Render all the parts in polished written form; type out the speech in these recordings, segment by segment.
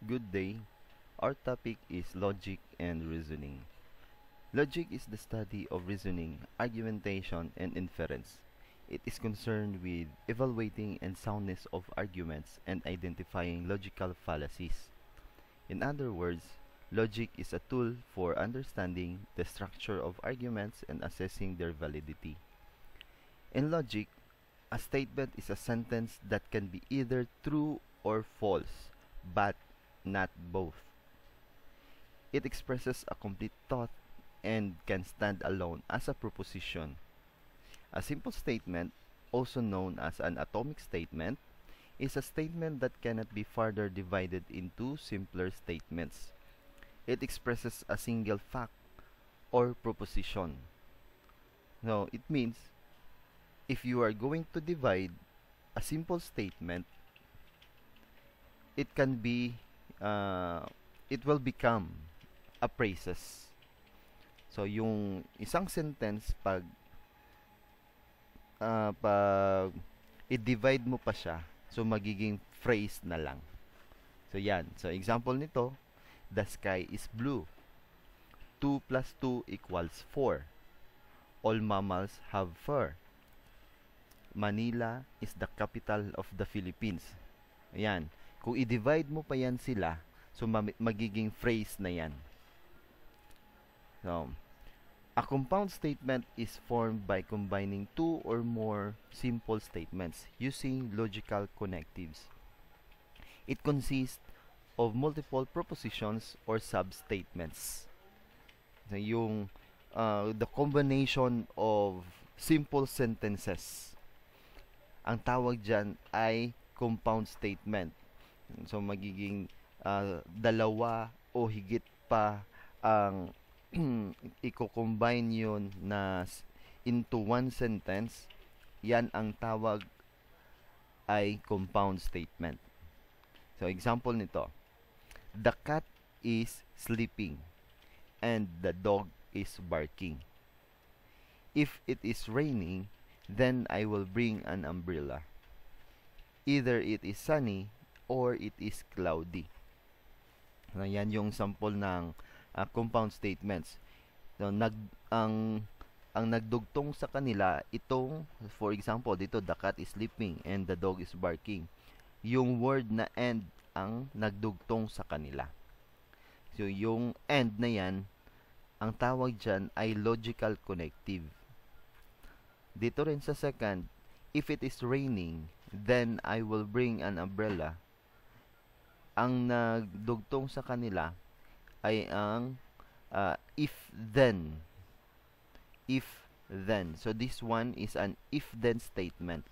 Good day. Our topic is logic and reasoning. Logic is the study of reasoning, argumentation, and inference. It is concerned with evaluating and soundness of arguments and identifying logical fallacies. In other words, logic is a tool for understanding the structure of arguments and assessing their validity. In logic, a statement is a sentence that can be either true or false, but not both. It expresses a complete thought and can stand alone as a proposition. A simple statement, also known as an atomic statement, is a statement that cannot be further divided into simpler statements. It expresses a single fact or proposition. Now, it means if you are going to divide a simple statement, it can be, it will become a phrases. So, yung isang sentence, pag i-divide mo pa siya, so magiging phrase na lang. So, yan. So, example nito, the sky is blue. 2 plus 2 equals 4. All mammals have fur. Manila is the capital of the Philippines. Ayan. Kung i-divide mo pa yan sila, so magiging phrase na yan. So, a compound statement is formed by combining two or more simple statements using logical connectives. It consists of multiple propositions or substatements. So, yung the combination of simple sentences, ang tawag dyan ay compound statement. So, magiging dalawa o higit pa ang i-combine yun na into one sentence. Yan ang tawag ay compound statement. So, example nito. The cat is sleeping and the dog is barking. If it is raining, then I will bring an umbrella. Either it is sunny or it is cloudy. Yan yung sample ng compound statements. So, ang nagdugtong sa kanila, itong, for example, dito, the cat is sleeping and the dog is barking. Yung word na and ang nagdugtong sa kanila. So, yung and na yan, ang tawag dyan ay logical connective. Dito rin sa second, if it is raining, then I will bring an umbrella. Ang nagdugtong sa kanila ay ang if then. If then. So, this one is an if then statement.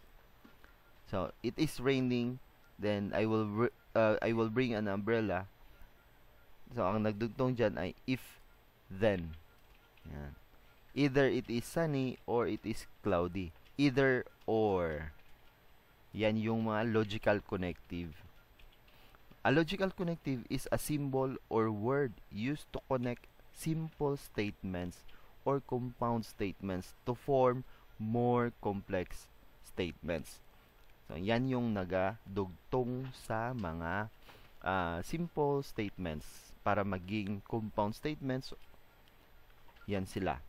So, it is raining, then I will bring an umbrella. So, ang nagdugtong dyan ay if then. Yan. Either it is sunny or it is cloudy. Either or. Yan yung mga logical connective. A logical connective is a symbol or word used to connect simple statements or compound statements to form more complex statements. So, yan yung nagadugtong sa mga simple statements para maging compound statements. Yan sila.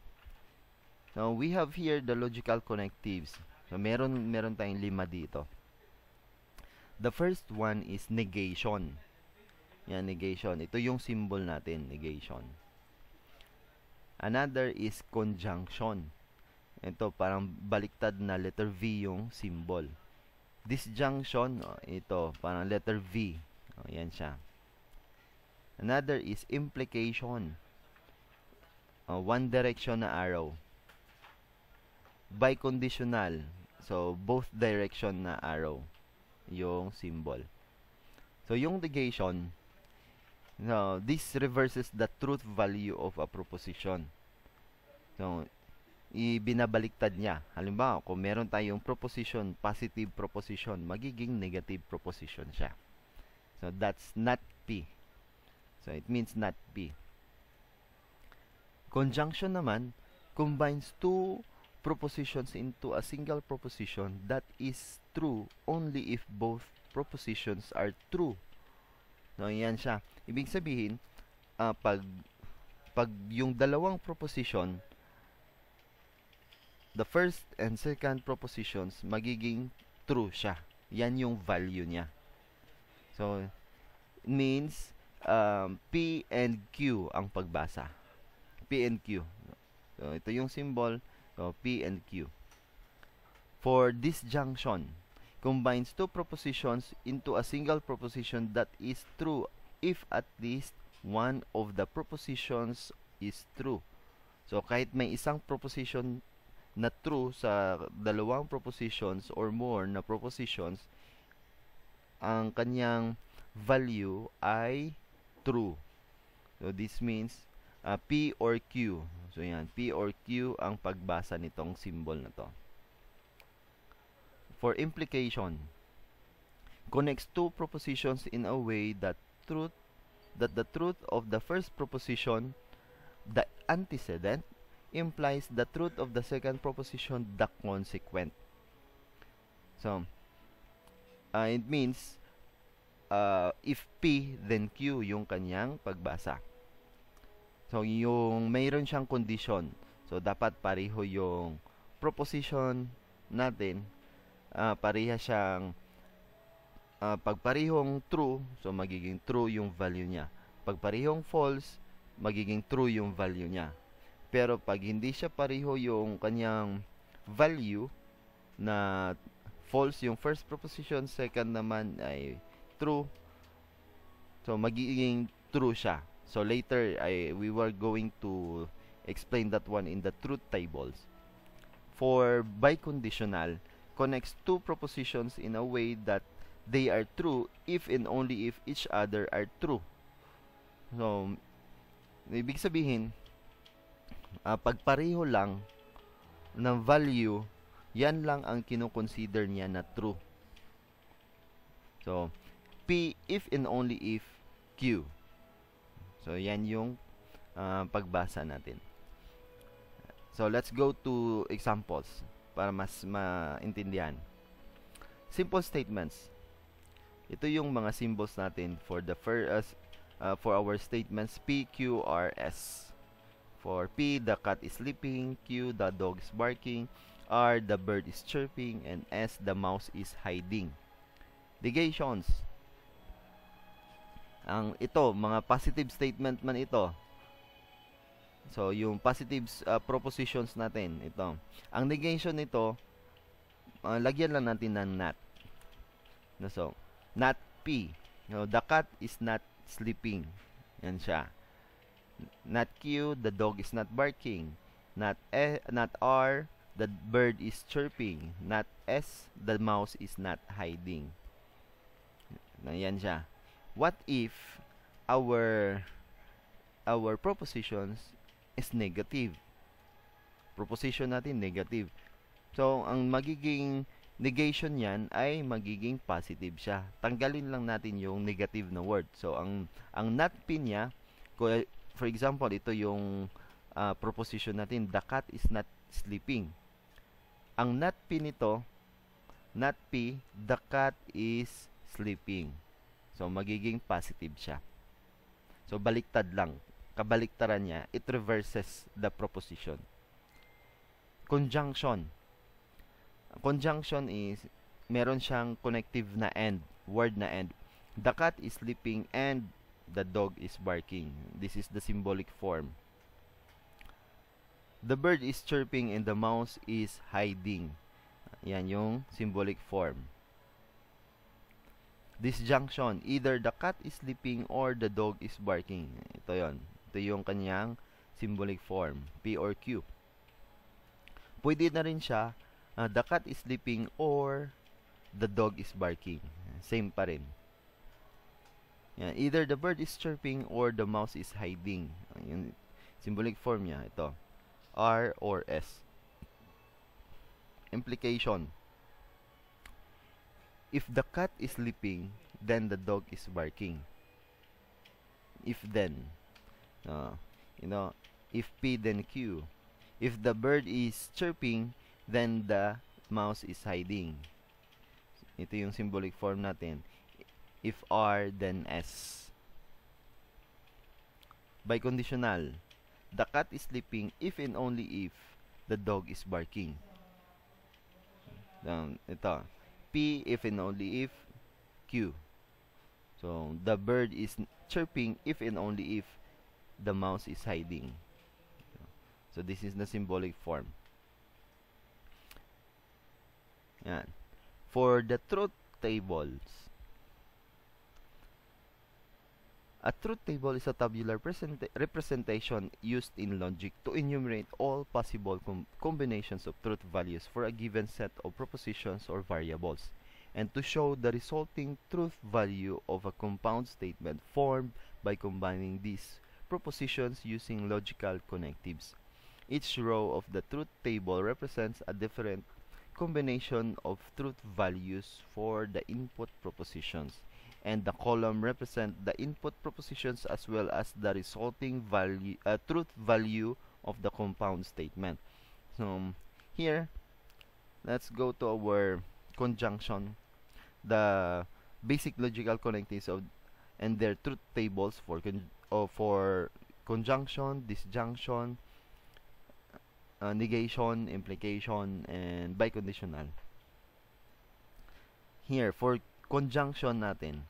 Now, we have here the logical connectives. So, meron tayong 5 dito. The first one is negation. Yan, negation. Ito yung symbol natin, negation. Another is conjunction. Ito, parang baliktad na letter V yung symbol. Disjunction, ito, parang letter V. Yan siya. Another is implication. One direction na arrow. Biconditional. So, both direction na arrow yung symbol. So, yung negation, this reverses the truth value of a proposition. So, ibinabaliktad niya. Halimbawa, kung meron tayong proposition, positive proposition, magiging negative proposition siya. So, that's not P. So, it means not P. Conjunction naman combines two propositions into a single proposition that is true only if both propositions are true. No, yan siya. Ibig sabihin, pag yung dalawang proposition, the first and second propositions, magiging true siya. Yan yung value niya. So, it means P and Q ang pagbasa. P and Q. So, ito yung symbol. So, P and Q. For disjunction, combines two propositions into a single proposition that is true if at least one of the propositions is true. So, kahit may isang proposition na true sa dalawang propositions or more na propositions, ang kanyang value ay true. So, this means P or Q. So, yan. P or Q ang pagbasa nitong symbol na to. For implication, connects two propositions in a way that the truth of the first proposition, the antecedent, implies the truth of the second proposition, the consequent. So, it means if P, then Q yung kanyang pagbasa. So, yung mayroon siyang condition. So, dapat pareho yung proposition natin. Pareha siyang pag parehong true, so magiging true yung value niya. Pag parehong false, magiging true yung value niya. Pero pag hindi siya pareho yung kanyang value, na false yung first proposition, second naman ay true, so magiging true siya. So later, we were going to explain that one in the truth tables. For biconditional, connects two propositions in a way that they are true if and only if each other are true. So, ibig sabihin, pag pareho lang ng value, yan lang ang kinoconsider niya na true. So, P if and only if Q. So, yan yung pagbasa natin. So, let's go to examples para mas maintindihan. Simple statements. Ito yung mga symbols natin for the for our statements P, Q, R, S. For P, the cat is sleeping. Q, the dog is barking. R, the bird is chirping. And S, the mouse is hiding. Negations. Ito, mga positive statement man ito. So, yung positive propositions natin, ito. Ang negation nito, lagyan lang natin ng not. So, not P. The cat is not sleeping. Yan siya. Not Q, the dog is not barking. Not R, the bird is chirping. Not S, the mouse is not hiding. Yan siya. What if our propositions is negative? Proposition natin negative. So, ang magiging negation yan ay magiging positive siya. Tanggalin lang natin yung negative na word. So, ang not P niya, for example, ito yung proposition natin, the cat is not sleeping. Ang not P nito, not P, the cat is sleeping. So, magiging positive siya. So, baliktad lang. Kabaliktaran niya, it reverses the proposition. Conjunction. Conjunction is, meron siyang connective na end, word na end. The cat is sleeping and the dog is barking. This is the symbolic form. The bird is chirping and the mouse is hiding. Yan yung symbolic form. Disjunction. Either the cat is sleeping or the dog is barking. Ito yon. Ito yung kanyang symbolic form. P or Q. Pwede na rin siya, the cat is sleeping or the dog is barking. Same pa rin. Yan. Either the bird is chirping or the mouse is hiding. Yung symbolic form niya, ito. R or S. Implication. If the cat is sleeping, then the dog is barking. If then. If P, then Q. If the bird is chirping, then the mouse is hiding. Ito yung symbolic form natin. If R, then S. Biconditional. The cat is sleeping if and only if the dog is barking. Ito. P if and only if Q. So, the bird is chirping if and only if the mouse is hiding. So, this is the symbolic form. Yan. For the truth tables, a truth table is a tabular representation used in logic to enumerate all possible combinations of truth values for a given set of propositions or variables, and to show the resulting truth value of a compound statement formed by combining these propositions using logical connectives. Each row of the truth table represents a different combination of truth values for the input propositions, and the column represents the input propositions as well as the resulting value, truth value of the compound statement. So here, let's go to our conjunction, the basic logical connectives of and their truth tables for conjunction, disjunction, negation, implication, and biconditional. Here, for conjunction natin,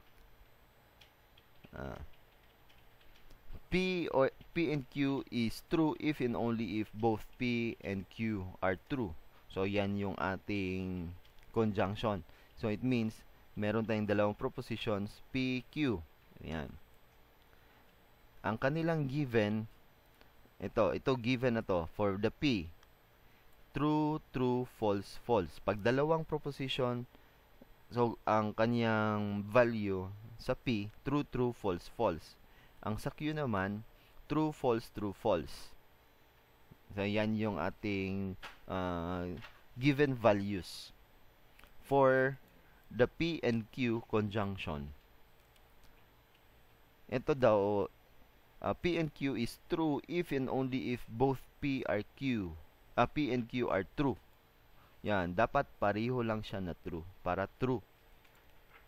P and Q is true if and only if both P and Q are true. So, yan yung ating conjunction. So, it means, meron tayong dalawang propositions, P, Q. Yan. Ang kanilang given, ito given na to for the P. True, true, false, false. Pag dalawang proposition, so ang kanyang value sa P, true, true, false, false. Ang sa Q naman, true, false, true, false. So yan yung ating given values for the P and Q conjunction. Ito daw, P and Q is true if and only if both P and Q are true. Yan, dapat pareho lang siya na true para true.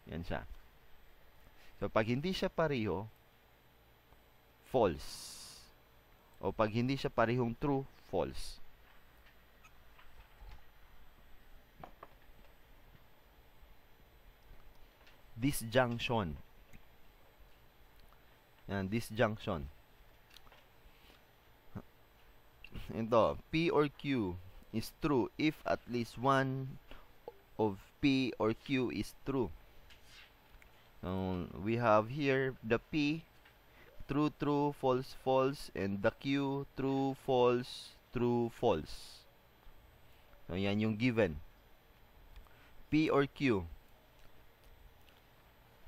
Yan siya. So pag hindi siya pareho, false. O pag hindi siya parehong true, false. Disjunction. Yan, disjunction. Ito, P or Q is true if at least one of P or Q is true. So, we have here the P, true, true, false, false, and the Q, true, false, true, false. So, yan yung given. P or Q.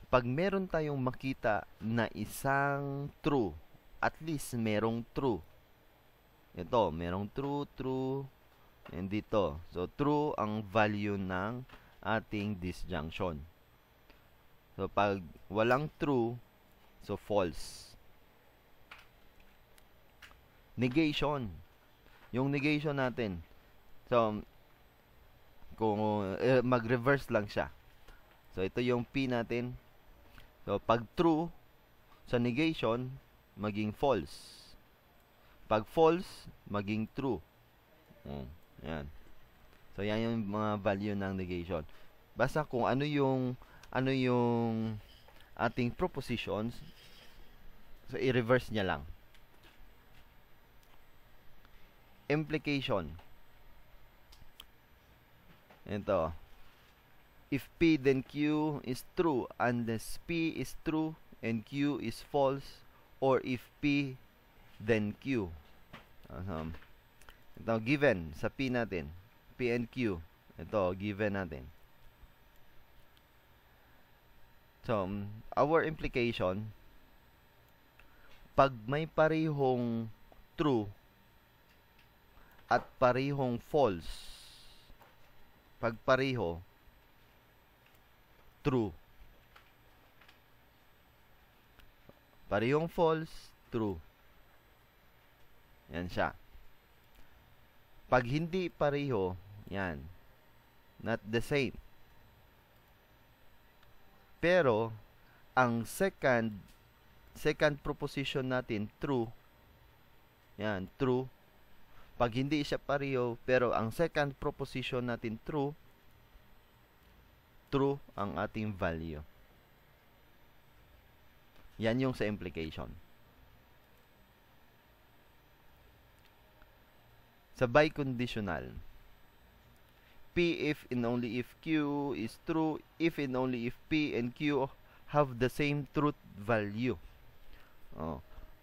Pag meron tayong makita na isang true, at least merong true. Ito, merong true, true, and dito. So, true ang value ng ating disjunction. So, pag walang true, so false. Negation. Yung negation natin. So, kung mag-reverse lang siya. So, ito yung P natin. So, pag true, sa negation, maging false. Pag false, maging true. Yan. So, yan yung mga value ng negation. Basta kung ano yung ating propositions, so, i-reverse niya lang. Implication. Ito. If P then Q is true unless P is true and Q is false, or if P then Q. Ito, given sa P natin. P and Q. Ito, given natin. So, our implication, pag may parehong true at parehong false, pag pareho, true. Parehong false, true. Yan siya. Pag hindi pareho, yan. Not the same. Pero, ang second second proposition natin, true. Yan, true. Pag hindi siya pareho, pero ang second proposition natin, true, true ang ating value. Yan yung sa implication. Sa biconditional, P if and only if Q is true, if and only if P and Q have the same truth value.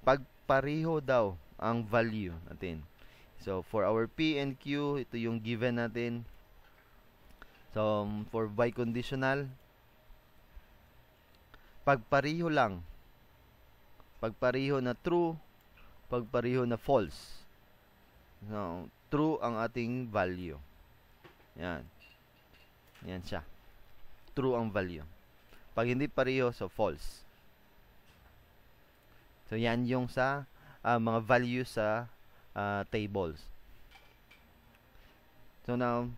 Pag pareho daw ang value natin. So, for our P and Q, ito yung given natin. So, for biconditional, pag pareho lang, pag pareho na true, pag pareho na false, so, true ang ating value. Yan. Yan siya. True ang value. Pag hindi pareho, so false. So, yan yung sa mga values sa tables. So, now,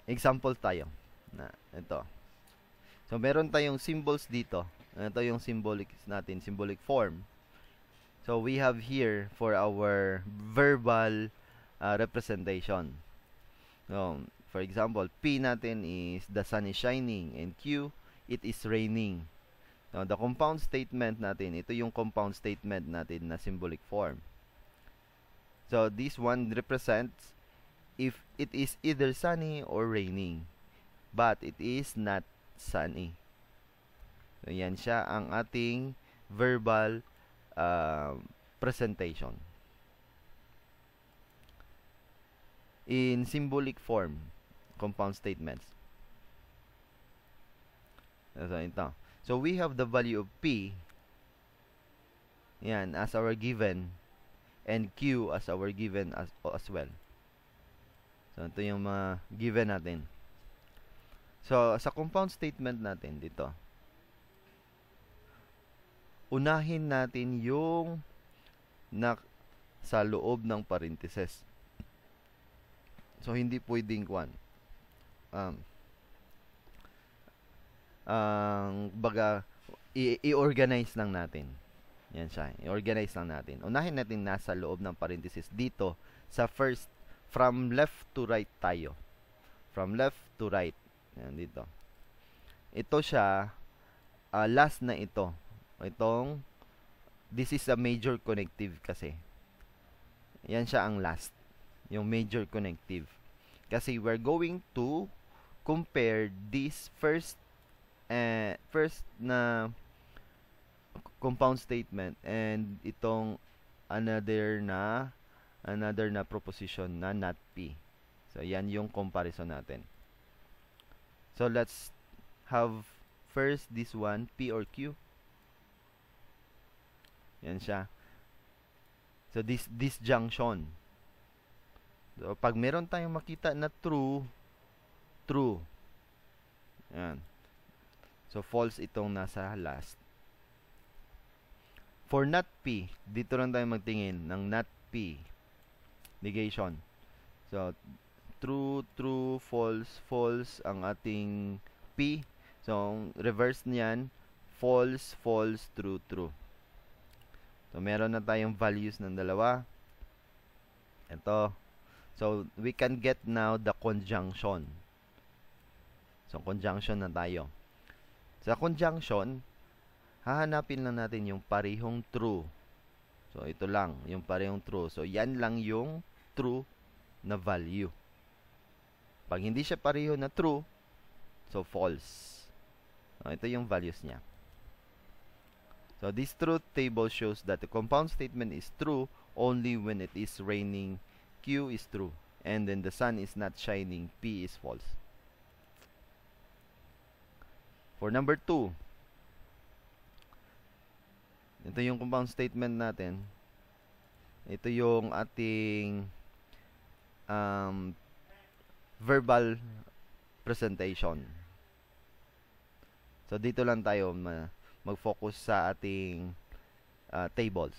example tayo. Na, ito. So, meron tayong symbols dito. Ito yung symbolic natin, symbolic form. So, we have here for our verbal representation. So, for example, P natin is the sun is shining and Q, it is raining. So, the compound statement natin, ito yung compound statement natin na symbolic form. So, this one represents if it is either sunny or raining, but it is not sunny. So, yan siya ang ating verbal presentation. In symbolic form, compound statements. So, ito. So, we have the value of P, yan, as our given, and Q as our given as well. So, ito yung mga given natin. So, sa compound statement natin dito, unahin natin yung sa loob ng parentheses. So, hindi pwedeng baga, i-organize lang natin. Yan siya. I-organize lang natin. Unahin natin nasa loob ng parentheses. Dito, sa first, from left to right tayo. From left to right. Yan, dito. Ito siya, last na ito. This is a major connective kasi. Yan siya ang last. Yung major connective. Kasi we're going to compare this first na compound statement and itong another na proposition na not P. So, yan yung comparison natin. So, let's have first this one, P or Q. Yan siya. So, this junction. So, pag meron tayong makita na true. Yan. So, false itong nasa last. For not P, dito lang tayo magtingin ng not P. Negation. So, true, false ang ating P. So, reverse niyan, false, true. So, meron na tayong values ng dalawa. Ito. So, we can get now the conjunction. So, conjunction na tayo. Sa conjunction, hahanapin lang natin yung parehong true. So, ito lang, yung parehong true. So, yan lang yung true na value. Pag hindi siya pareho na true, so, false. So, ito yung values niya. So, this truth table shows that the compound statement is true only when it is raining. Q is true. And then the sun is not shining. P is false. For number 2, ito yung compound statement natin. Ito yung ating verbal presentation. So, dito lang tayo mag-focus sa ating tables.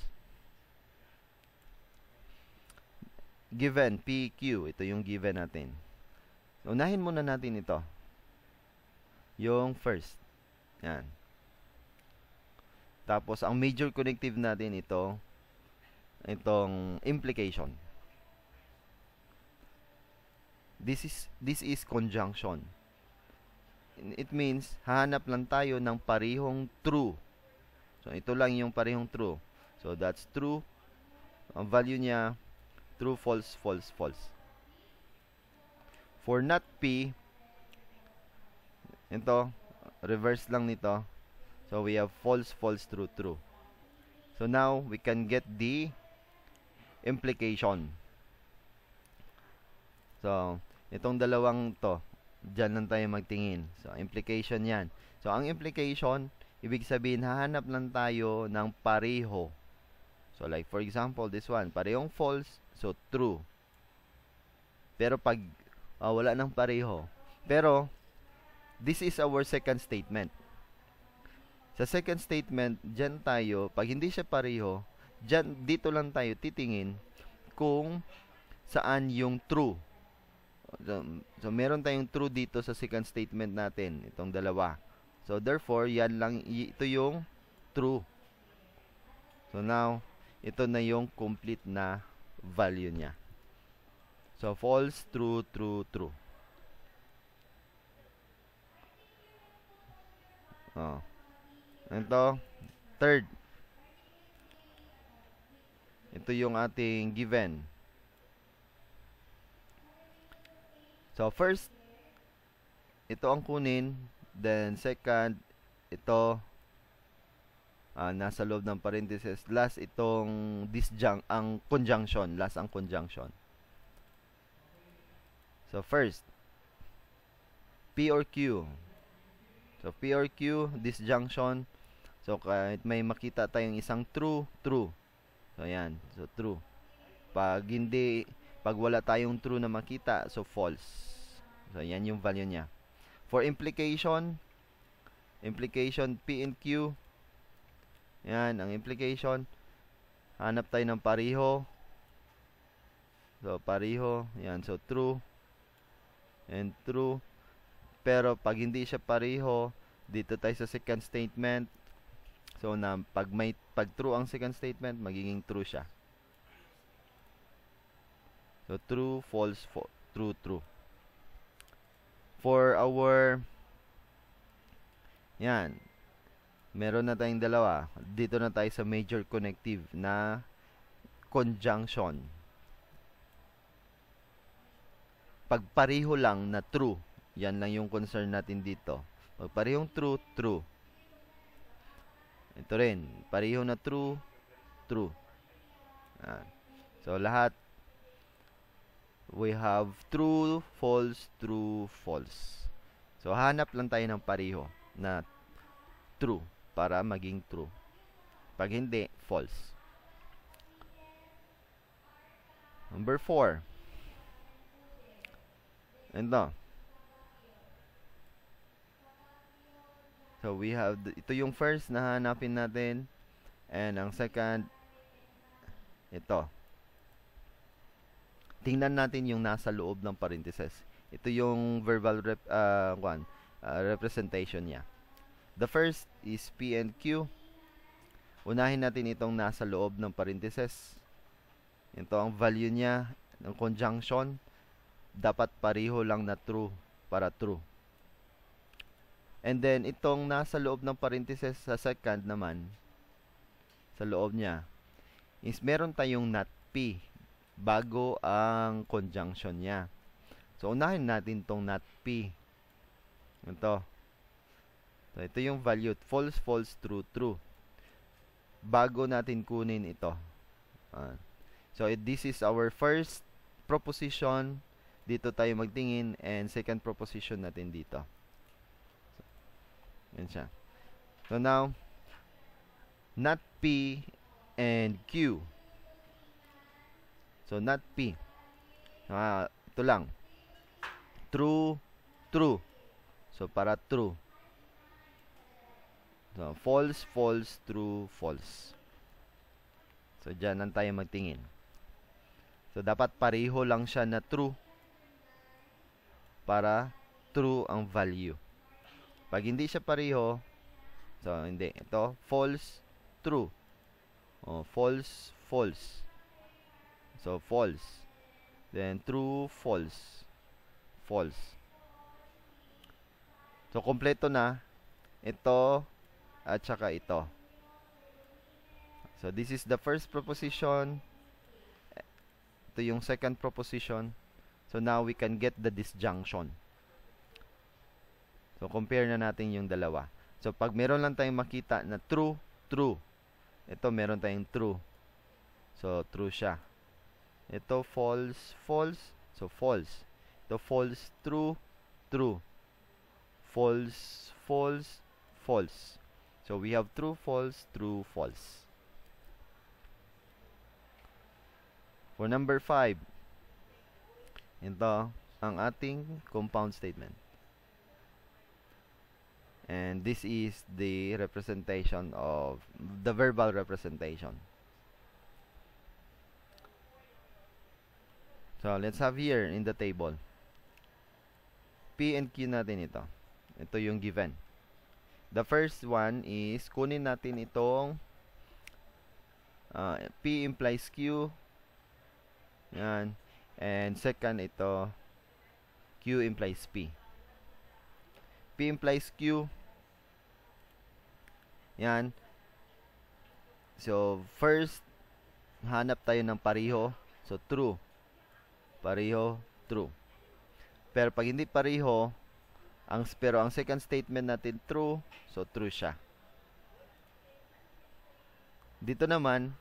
Given, PQ, ito yung given natin. Unahin muna natin ito. Yung first. Yan. Tapos, ang major connective natin itong implication. This is conjunction. It means, hahanap lang tayo ng parehong true. So, ito lang yung parehong true. So, that's true. Ang value niya, true, false, false, false. For not P, ito, reverse lang nito. So, we have false, false, true, true. So, now, we can get the implication. So, itong dalawang to, dyan lang tayo magtingin. So, implication yan. So, ang implication, ibig sabihin, hahanap lang tayo ng pareho. So, like for example, this one, parehong false, so true. Pero pag wala nang pareho. Pero, this is our second statement. Sa second statement, dyan tayo, pag hindi siya pareho, dito lang tayo titingin kung saan yung true. So, meron tayong true dito sa second statement natin, itong dalawa. So, therefore, ito yung true. So, now, ito na yung complete na value niya. So, false, true, true, true. Ito, third. Ito yung ating given. So, first, ito ang kunin. Then, second, ito, nasa loob ng parenthesis. Last, itong ang conjunction. Last, ang conjunction. So, first, P or Q. So, P or Q, disjunction. So, kahit may makita tayong isang true, true. So, ayan. So, true. Pag wala tayong true na makita, so, false. So, yan yung value niya. For implication, P and Q. Yan, ang implication. Hanap tayo ng pareho. So, pareho. Yan, so, true. And true. Pero, pag hindi siya pareho, dito tayo sa second statement. So, pag true ang second statement, magiging true siya. So, true, false, true, true. For our, yan, meron na tayong dalawa. Dito na tayo sa major connective na conjunction. Pag pareho lang na true, yan lang yung concern natin dito. Pag parehong true, true. Ito rin, pareho na true, true. So, lahat, we have true, false, true, false. So, hanap lang tayo ng pareho na true para maging true. Pag hindi, false. Number 4. Ito. So, we have, ito yung first na hanapin natin. And ang second, ito. Tingnan natin yung nasa loob ng parentheses. Ito yung verbal representation niya. The first is P and Q. Unahin natin itong nasa loob ng parentheses. Ito ang value niya ng conjunction. Dapat pareho lang na true para true. And then, itong nasa loob ng parentheses sa second naman, sa loob niya, is meron tayong not P bago ang conjunction niya. So, unahin natin itong not P. Ito. So, ito yung value. False, false, true, true. Bago natin kunin ito. So, this is our first proposition. Dito tayo magtingin. And second proposition natin dito. Yan siya. So, now, not P and Q. So, not P. Ito lang. True, true. So, para true. So, false, false, true, false. So, dyan lang tayo magtingin. So, dapat pareho lang siya na true para true ang value. Pag hindi siya pareho, so, hindi. Ito, false, true. Oh, false, false. So, false. Then, true, false. False. So, kompleto na. Ito, at saka ito. So, this is the first proposition. Ito yung second proposition. So, now we can get the disjunction. So, compare na natin yung dalawa. So, pag meron lang tayong makita na true, true. Ito, meron tayong true. So, true siya. Ito, false, false. So, false. Ito, false, true, true. False, false, false. So, we have true, false, true, false. For number 5, ito ang ating compound statement. And this is the representation of the verbal representation. So, let's have here in the table. P and Q natin ito. Ito yung given. The first one is, kunin natin itong P implies Q. Yan. And second, ito, Q implies P. P implies Q. Yan. So, first, hanap tayo ng pareho. So, true. Pareho, true. Pero pag hindi pareho, pero ang second statement natin true, so true siya. Dito naman,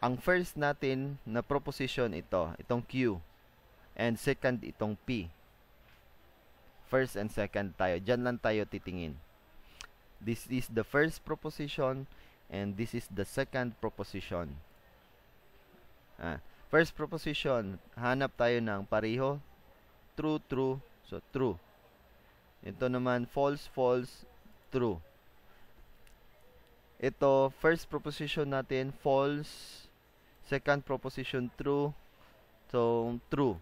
ang first natin na proposition itong Q, and second itong P. First and second tayo. Diyan lang tayo titingin. This is the first proposition, and this is the second proposition. First proposition, hanap tayo ng pareho. True, true. So, true. Ito naman, false, false, true. Ito, first proposition natin, false. Second proposition, true. So, true.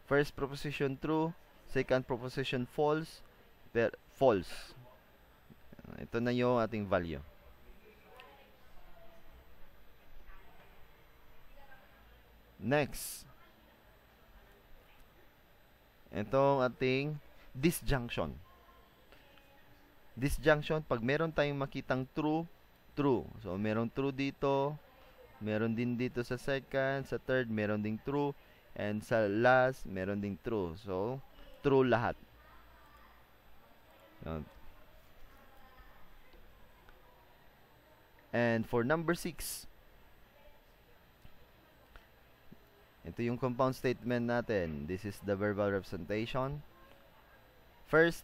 First proposition, true. Second proposition, false. False. Ito na yung ating value. Next. Ito ating disjunction. Disjunction, pag meron tayong makitang true, true. So, meron true dito. Meron din dito sa second. Sa third, meron ding true. And sa last, meron ding true. So, true lahat. And for number 6, ito yung compound statement natin. This is the verbal representation. First,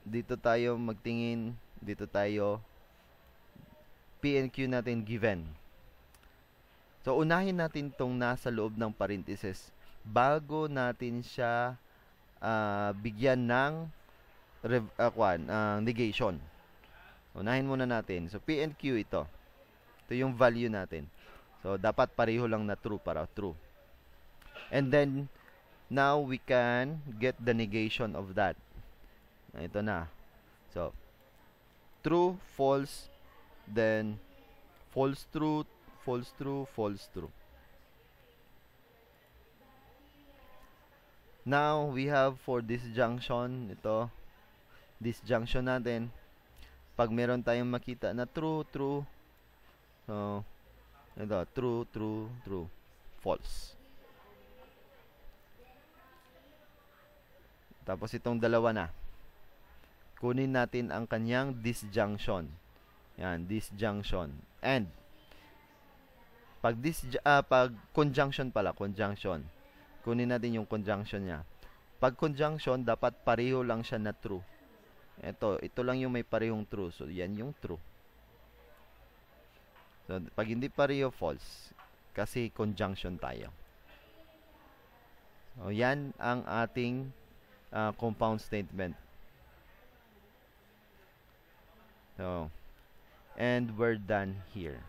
dito tayo magtingin. Dito tayo, P and Q natin given. So, unahin natin tong nasa loob ng parenthesis bago natin siya bigyan ng negation. Unahin muna natin. So, P and Q ito. Ito yung value natin. So, dapat pareho lang na true para true. And then, now we can get the negation of that. Ito na. So, true, false, then false, true, false, true, false, true. Now, we have for disjunction, ito, disjunction natin. Pag meron tayong makita na true, true, so, ito, true, true, true, false. Tapos itong dalawa na. Kunin natin ang kanyang disjunction. Yan, disjunction. And pag conjunction pala, conjunction. Kunin natin yung conjunction niya. Pag conjunction, dapat pareho lang siya na true. Ito lang yung may parehong true. So, yan yung true. So, pag hindi pareho, false. Kasi conjunction tayo. So, yan ang ating compound statement. So, and we're done here.